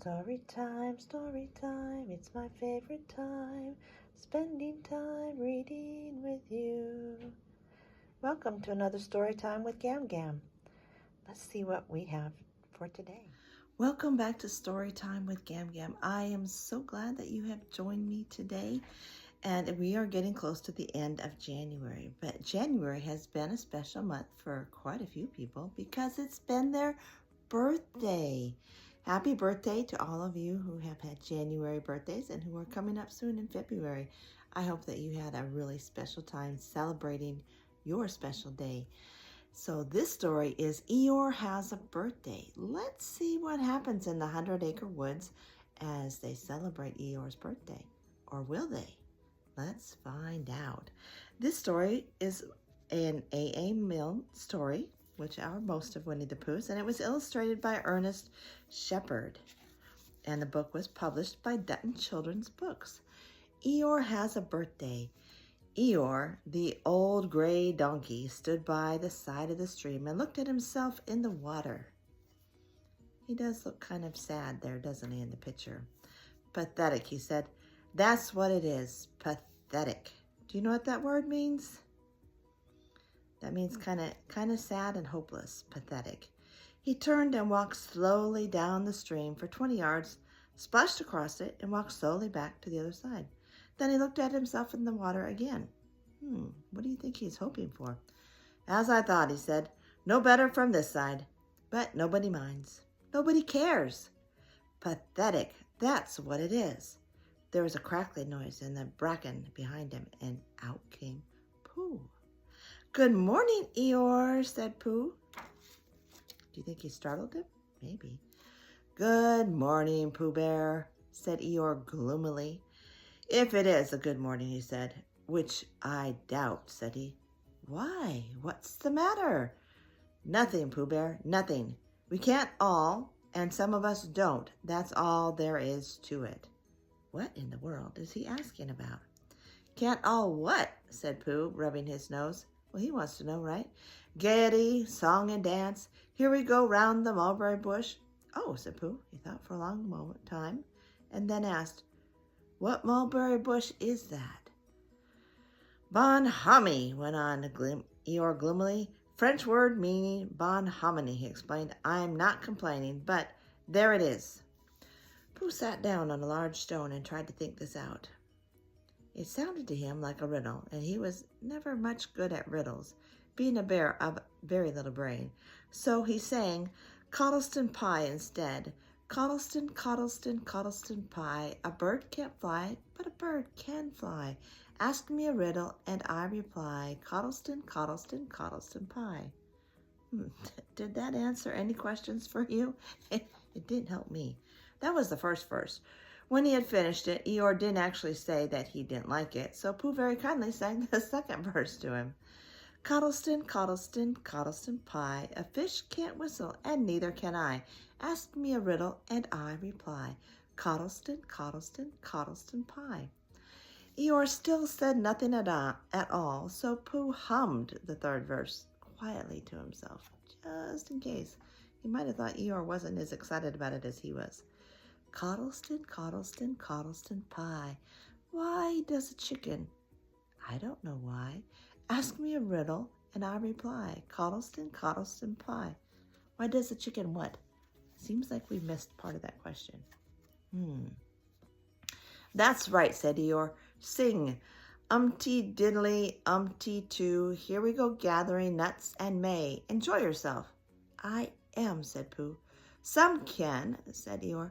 Story time, it's my favorite time, spending time reading with you. Welcome to another story time with Gam Gam. Let's see what we have for today. Welcome back to Story Time with Gam Gam. I am so glad that you have joined me today, and we are getting close to the end of January. But January has been a special month for quite a few people because it's been their birthday. Happy birthday to all of you who have had January birthdays and who are coming up soon in February. I hope that you had a really special time celebrating your special day. So this story is Eeyore Has a Birthday. Let's see what happens in the 100-acre woods as they celebrate Eeyore's birthday. Or will they? Let's find out. This story is an A.A. Milne story, which are most of Winnie the Pooh's, and it was illustrated by Ernest Shepard. And the book was published by Dutton Children's Books. Eeyore Has a Birthday. Eeyore, the old gray donkey, stood by the side of the stream and looked at himself in the water. He does look kind of sad there, doesn't he, in the picture? Pathetic, he said. That's what it is, pathetic. Do you know what that word means? That means kind of sad and hopeless, pathetic. He turned and walked slowly down the stream for 20 yards, splashed across it, and walked slowly back to the other side. Then he looked at himself in the water again. What do you think he's hoping for? As I thought, he said. No better from this side. But nobody minds. Nobody cares. Pathetic, that's what it is. There was a crackling noise in the bracken behind him, and out came Pooh. Good morning, Eeyore, said Pooh. Do you think he startled him? Maybe. Good morning, Pooh Bear, said Eeyore gloomily. If it is a good morning, he said, which I doubt, said he. Why? What's the matter? Nothing, Pooh Bear, nothing. We can't all, and some of us don't. That's all there is to it. What in the world is he asking about? Can't all what? Said Pooh, rubbing his nose. Well, he wants to know, right? Gaiety, song and dance. Here we go round the mulberry bush. Oh, said Pooh. He thought for a long time, and then asked, what mulberry bush is that? Bonhomie, went on Eeyore gloomily. French word meaning bonhomie, he explained. I'm not complaining, but there it is. Pooh sat down on a large stone and tried to think this out. It sounded to him like a riddle, and he was never much good at riddles, being a bear of very little brain. So he sang Coddleston Pie instead. Coddleston, Coddleston, Coddleston Pie. A bird can't fly, but a bird can fly. Ask me a riddle, and I reply. Coddleston, Coddleston, Coddleston Pie. Did that answer any questions for you? It didn't help me. That was the first verse. When he had finished it, Eeyore didn't actually say that he didn't like it, so Pooh very kindly sang the second verse to him. Coddleston, Coddleston, Coddleston Pie. A fish can't whistle, and neither can I. Ask me a riddle, and I reply. Coddleston, Coddleston, Coddleston Pie. Eeyore still said nothing at all, so Pooh hummed the third verse quietly to himself, just in case. He might have thought Eeyore wasn't as excited about it as he was. Coddleston, Coddleston, Coddleston Pie. Why does a chicken? I don't know why. Ask me a riddle, and I reply. Coddleston, Coddleston Pie. Why does a chicken what? Seems like we missed part of that question. That's right, said Eeyore. Sing. Umpty diddly, umpty too. Here we go gathering nuts and may. Enjoy yourself. I am, said Pooh. Some can, said Eeyore.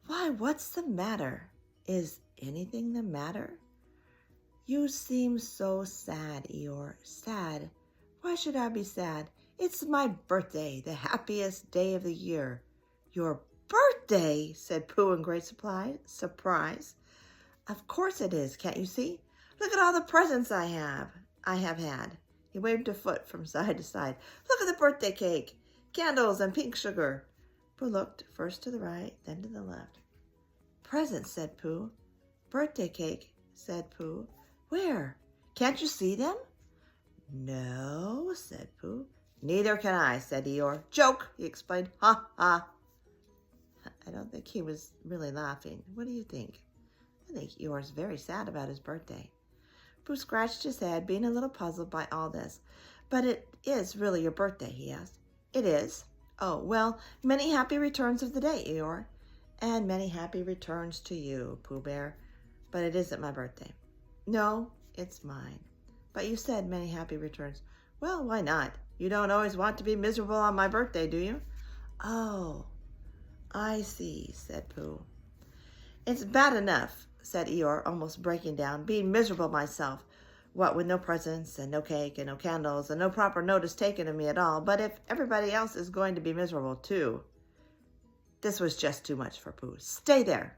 Why, what's the matter? Is anything the matter? You seem so sad, Eeyore. Sad? Why should I be sad? It's my birthday, the happiest day of the year. Your birthday, said Pooh in great surprise. Of course it is, can't you see? Look at all the presents I have had. He waved a foot from side to side. Look at the birthday cake, candles and pink sugar. Pooh looked first to the right, then to the left. Presents, said Pooh. Birthday cake, said Pooh. Where? Can't you see them? No, said Pooh. Neither can I, said Eeyore. Joke, he explained. Ha, ha. I don't think he was really laughing. What do you think? I think Eeyore's very sad about his birthday. Pooh scratched his head, being a little puzzled by all this. But it is really your birthday, he asked. It is. Oh, well, many happy returns of the day, Eeyore. And many happy returns to you, Pooh Bear. But it isn't my birthday. No, it's mine. But you said many happy returns. Well, why not? You don't always want to be miserable on my birthday, do you? Oh, I see, said Pooh. It's bad enough, said Eeyore, almost breaking down, being miserable myself. What with no presents and no cake and no candles and no proper notice taken of me at all. But if everybody else is going to be miserable too. This was just too much for Pooh. Stay there,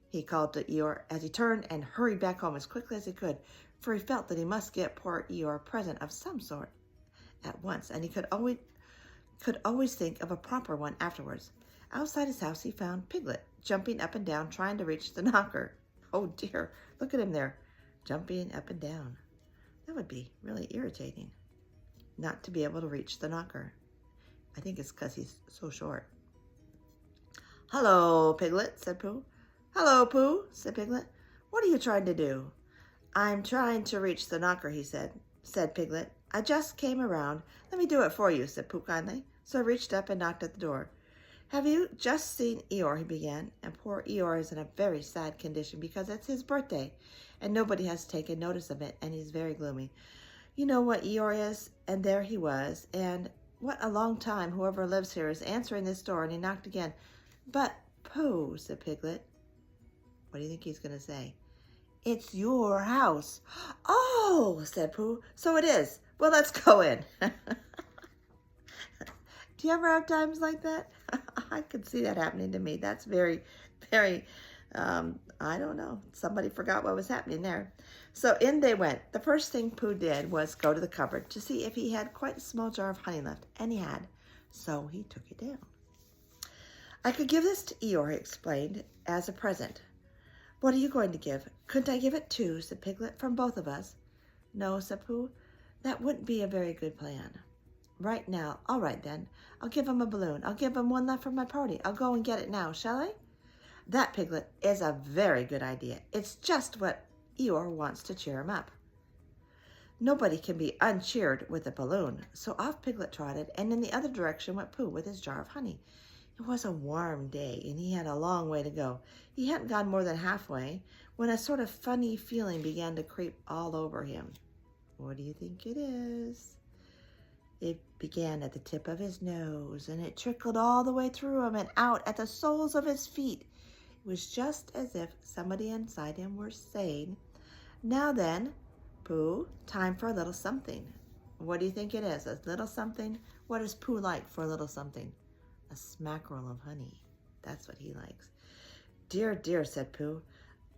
he called to Eeyore as he turned and hurried back home as quickly as he could, for he felt that he must get poor Eeyore a present of some sort at once, and he could always think of a proper one afterwards. Outside his house, he found Piglet, jumping up and down, trying to reach the knocker. Oh dear, look at him there, jumping up and down. That would be really irritating, not to be able to reach the knocker. I think it's because he's so short. Hello, Piglet, said Pooh. Hello, Pooh, said Piglet. What are you trying to do? I'm trying to reach the knocker, he said Piglet. I just came around. Let me do it for you, said Pooh kindly. So I reached up and knocked at the door. Have you just seen Eeyore, he began, and poor Eeyore is in a very sad condition because it's his birthday, and nobody has taken notice of it, and he's very gloomy. You know what Eeyore is, and there he was, and what a long time whoever lives here is answering this door, and he knocked again. But, Pooh, said Piglet. What do you think he's going to say? It's your house. Oh, said Pooh, so it is. Well, let's go in. Do you ever have times like that? I could see that happening to me. That's very, very, I don't know. Somebody forgot what was happening there. So in they went. The first thing Pooh did was go to the cupboard to see if he had quite a small jar of honey left, and he had. So he took it down. I could give this to Eeyore, he explained, as a present. What are you going to give? Couldn't I give it two, said Piglet, from both of us? No, said Pooh, that wouldn't be a very good plan. Right now, all right then. I'll give him a balloon. I'll give him one left for my party. I'll go and get it now, shall I? That, Piglet, is a very good idea. It's just what Eeyore wants to cheer him up. Nobody can be uncheered with a balloon. So off Piglet trotted, and in the other direction went Pooh with his jar of honey. It was a warm day, and he had a long way to go. He hadn't gone more than halfway when a sort of funny feeling began to creep all over him. What do you think it is? It began at the tip of his nose, and it trickled all the way through him and out at the soles of his feet. It was just as if somebody inside him were saying, Now then, Pooh, time for a little something. What do you think it is? A little something? What does Pooh like for a little something? A smackerel of honey. That's what he likes. Dear, dear, said Pooh.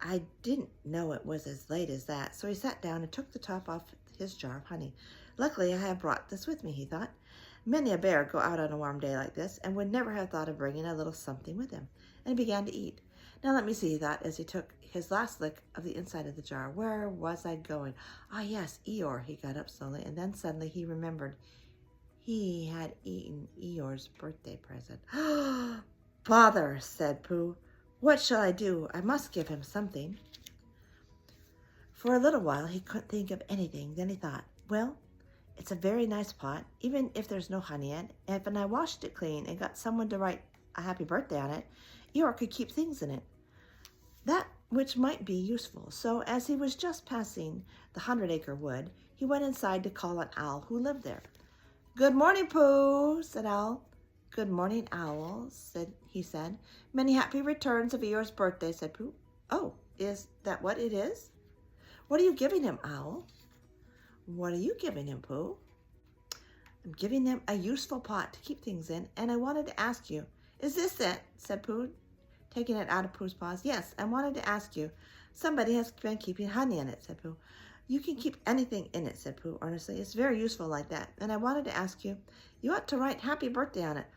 I didn't know it was as late as that. So he sat down and took the top off his jar of honey. Luckily, I have brought this with me, he thought. Many a bear go out on a warm day like this and would never have thought of bringing a little something with him. And he began to eat. Now let me see, he thought, as he took his last lick of the inside of the jar. Where was I going? Ah, yes, Eeyore. He got up slowly, and then suddenly he remembered. He had eaten Eeyore's birthday present. Bother, said Pooh. What shall I do? I must give him something. For a little while he couldn't think of anything. Then he thought, well, it's a very nice pot, even if there's no honey in it. And when I washed it clean and got someone to write a happy birthday on it, Eeyore could keep things in it, that which might be useful. So as he was just passing the 100-acre wood, he went inside to call an owl who lived there. Good morning, Pooh, said Owl. Good morning, Owl, he said. Many happy returns of Eeyore's birthday, said Pooh. Oh, is that what it is? What are you giving him, Owl? What are you giving him, Pooh? I'm giving him a useful pot to keep things in, and I wanted to ask you. Is this it? Said Pooh, taking it out of Pooh's paws. Yes, I wanted to ask you. Somebody has been keeping honey in it, said Pooh. You can keep anything in it, said Pooh earnestly. It's very useful like that. And I wanted to ask you, you ought to write happy birthday on it.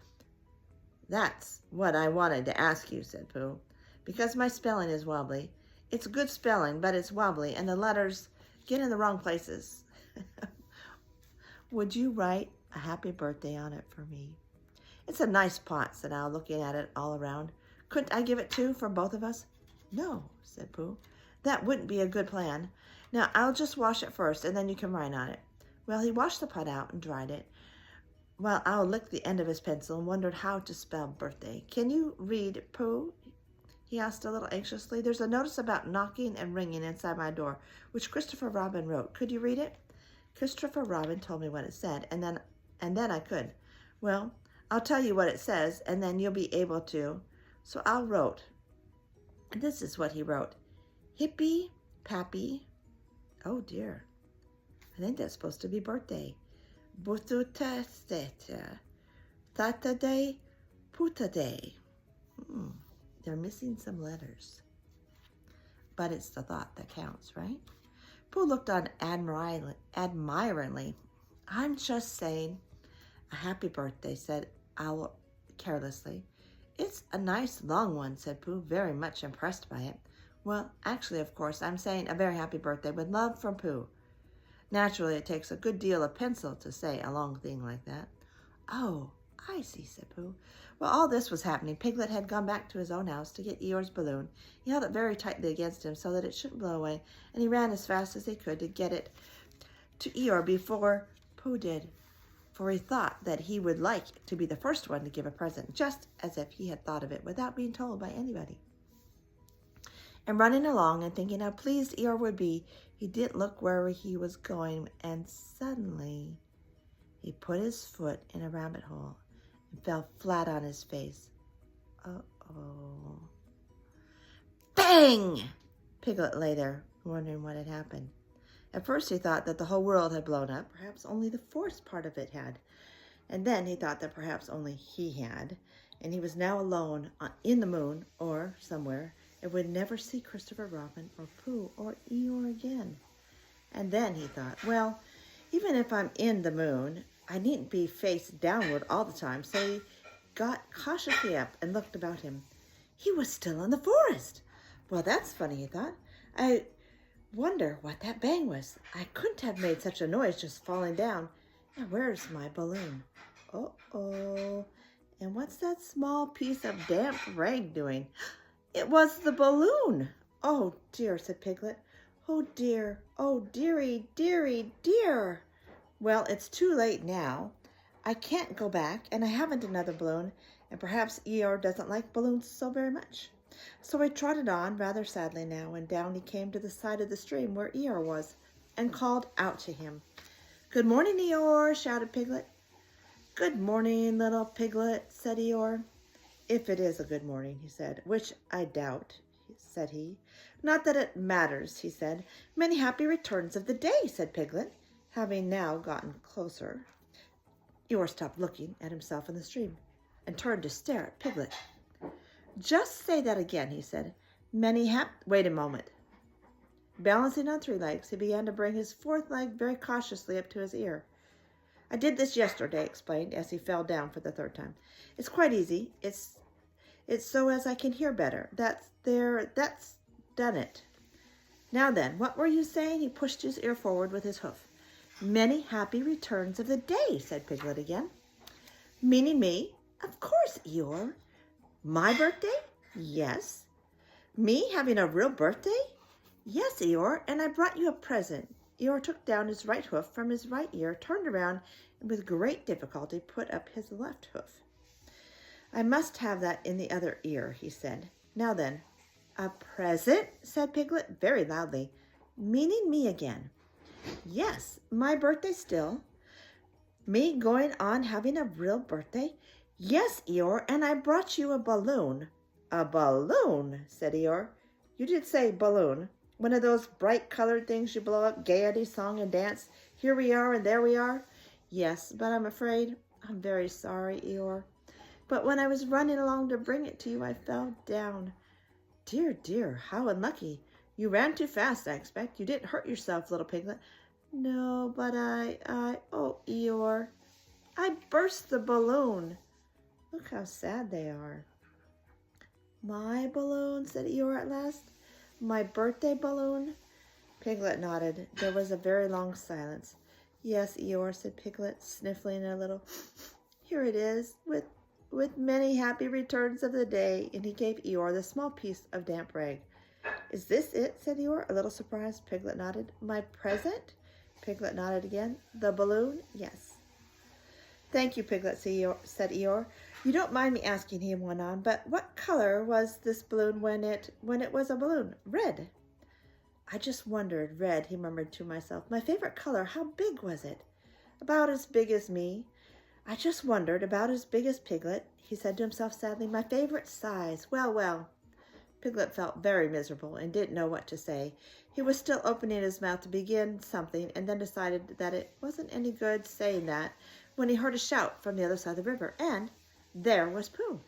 That's what I wanted to ask you, said Pooh, because my spelling is wobbly. It's good spelling, but it's wobbly, and the letters get in the wrong places. Would you write a happy birthday on it for me? It's a nice pot, said Owl, looking at it all around. Couldn't I give it two for both of us? No, said Pooh. That wouldn't be a good plan. Now, I'll just wash it first, and then you can write on it. Well, he washed the pot out and dried it, while Al licked the end of his pencil and wondered how to spell birthday. Can you read, Pooh? He asked a little anxiously. There's a notice about knocking and ringing inside my door, which Christopher Robin wrote. Could you read it? Christopher Robin told me what it said, and then I could. Well, I'll tell you what it says, and then you'll be able to. So Al wrote, and this is what he wrote. Hippy Pappy. Oh, dear. I think that's supposed to be birthday. Bututesteta. Tata day, puta day. They're missing some letters. But it's the thought that counts, right? Pooh looked on admiringly. I'm just saying a happy birthday, said Owl carelessly. It's a nice long one, said Pooh, very much impressed by it. Well, actually, of course, I'm saying a very happy birthday with love from Pooh. Naturally, it takes a good deal of pencil to say a long thing like that. Oh, I see, said Pooh. While all this was happening, Piglet had gone back to his own house to get Eeyore's balloon. He held it very tightly against him so that it shouldn't blow away, and he ran as fast as he could to get it to Eeyore before Pooh did, for he thought that he would like to be the first one to give a present, just as if he had thought of it without being told by anybody. And running along and thinking how pleased Eeyore would be, he didn't look where he was going, and suddenly he put his foot in a rabbit hole and fell flat on his face. Uh-oh. Bang! Piglet lay there, wondering what had happened. At first he thought that the whole world had blown up. Perhaps only the forest part of it had. And then he thought that perhaps only he had. And he was now alone in the moon or somewhere and would never see Christopher Robin or Pooh or Eeyore again. And then he thought, well, even if I'm in the moon, I needn't be face downward all the time. So he got cautiously up and looked about him. He was still in the forest. Well, that's funny, he thought. I wonder what that bang was. I couldn't have made such a noise just falling down. And where's my balloon? Uh-oh. And what's that small piece of damp rag doing? It was the balloon. Oh, dear, said Piglet. Oh, dear. Oh, dearie, dearie, dear. Well, it's too late now. I can't go back, and I haven't another balloon, and perhaps Eeyore doesn't like balloons so very much. So he trotted on, rather sadly now, and down he came to the side of the stream where Eeyore was, and called out to him. Good morning, Eeyore, shouted Piglet. Good morning, little Piglet, said Eeyore. If it is a good morning, he said, which I doubt, said he. Not that it matters, he said. Many happy returns of the day, said Piglet, having now gotten closer. Eeyore stopped looking at himself in the stream and turned to stare at Piglet. Just say that again, he said. Wait a moment. Balancing on three legs, he began to bring his fourth leg very cautiously up to his ear. I did this yesterday, explained, as he fell down for the third time. It's quite easy. It's so as I can hear better. That's done it. Now then, what were you saying? He pushed his ear forward with his hoof. Many happy returns of the day, said Piglet again. Meaning me? Of course, Eeyore. My birthday? Yes. Me having a real birthday? Yes, Eeyore, and I brought you a present. Eeyore took down his right hoof from his right ear, turned around, and with great difficulty put up his left hoof. I must have that in the other ear, he said. Now then, a present, said Piglet very loudly, meaning me again. Yes, my birthday still. Me going on having a real birthday? Yes, Eeyore, and I brought you a balloon. A balloon, said Eeyore. You did say balloon. One of those bright-colored things you blow up, gaiety, song, and dance. Here we are and there we are. Yes, but I'm afraid. I'm very sorry, Eeyore. But when I was running along to bring it to you, I fell down. Dear, dear, how unlucky. You ran too fast, I expect. You didn't hurt yourself, little Piglet. No, but oh, Eeyore. I burst the balloon. Look how sad they are. My balloon, said Eeyore at last. My birthday balloon? Piglet nodded. There was a very long silence. Yes, Eeyore, said Piglet, sniffling a little. Here it is, with with many happy returns of the day, and he gave Eeyore the small piece of damp rag. Is this it? Said Eeyore, a little surprised. Piglet nodded. My present? Piglet nodded again. The balloon? Yes. Thank you, Piglet, said Eeyore. You don't mind me asking, he went on, but what color was this balloon when it was a balloon? Red. I just wondered. Red, he murmured to himself. My favorite color. How big was it? About as big as me. I just wondered. About as big as Piglet, he said to himself sadly. My favorite size. Well, well. Piglet felt very miserable and didn't know what to say. He was still opening his mouth to begin something and then decided that it wasn't any good saying that when he heard a shout from the other side of the river, and there was Pooh.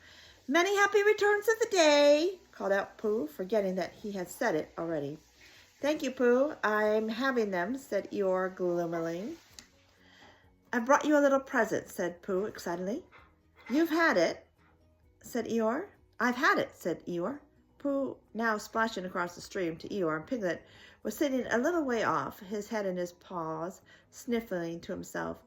Many happy returns of the day, called out Pooh, forgetting that he had said it already. Thank you, Pooh. I'm having them, said Eeyore gloomily. I brought you a little present, said Pooh excitedly. You've had it, said Eeyore. I've had it, said Eeyore. Pooh, now splashing across the stream to Eeyore, and Piglet was sitting a little way off, his head in his paws, sniffling to himself.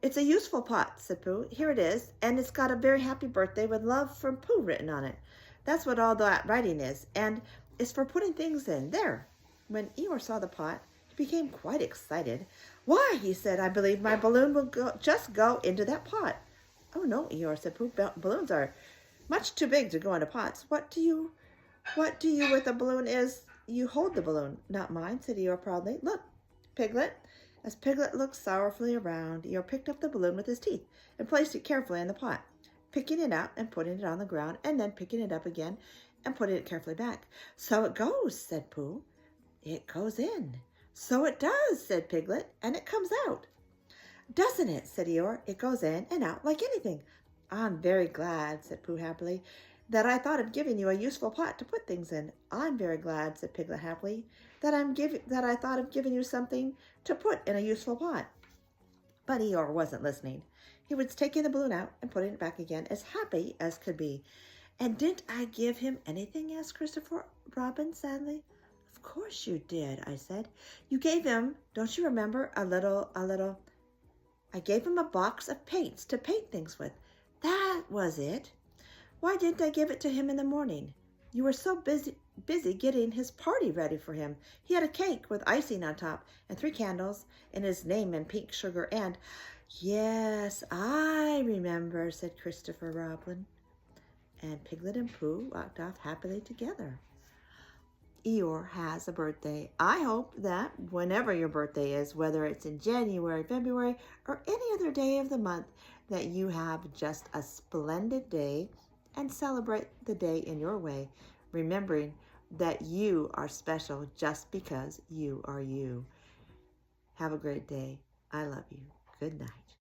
It's a useful pot, said Pooh. Here it is, and it's got a very happy birthday with love from Pooh written on it. That's what all that writing is, and it's for putting things in. There. When Eeyore saw the pot, he became quite excited. Why, he said, I believe my balloon will just go into that pot. Oh, no, Eeyore, said Pooh. Balloons are much too big to go into pots. What do you with a balloon is? You hold the balloon. Not mine, said Eeyore proudly. Look, Piglet. As Piglet looked sorrowfully around, Eeyore picked up the balloon with his teeth and placed it carefully in the pot, picking it out and putting it on the ground, and then picking it up again and putting it carefully back. So it goes, said Pooh. It goes in. So it does, said Piglet, and it comes out. Doesn't it, said Eeyore. It goes in and out like anything. I'm very glad, said Pooh happily, that I thought of giving you a useful pot to put things in. I'm very glad, said Piglet happily, that I thought of giving you something to put in a useful pot. But Eeyore wasn't listening. He was taking the balloon out and putting it back again, as happy as could be. And didn't I give him anything? Asked Christopher Robin sadly. Of course you did, I said. You gave him, don't you remember, a little. I gave him a box of paints to paint things with. That was it. Why didn't I give it to him in the morning? You were so busy getting his party ready for him. He had a cake with icing on top and 3 candles and his name in pink sugar and... Yes, I remember, said Christopher Robin. And Piglet and Pooh walked off happily together. Eeyore has a birthday. I hope that whenever your birthday is, whether it's in January, February, or any other day of the month, that you have just a splendid day and celebrate the day in your way, remembering that you are special just because you are you. Have a great day. I love you. Good night.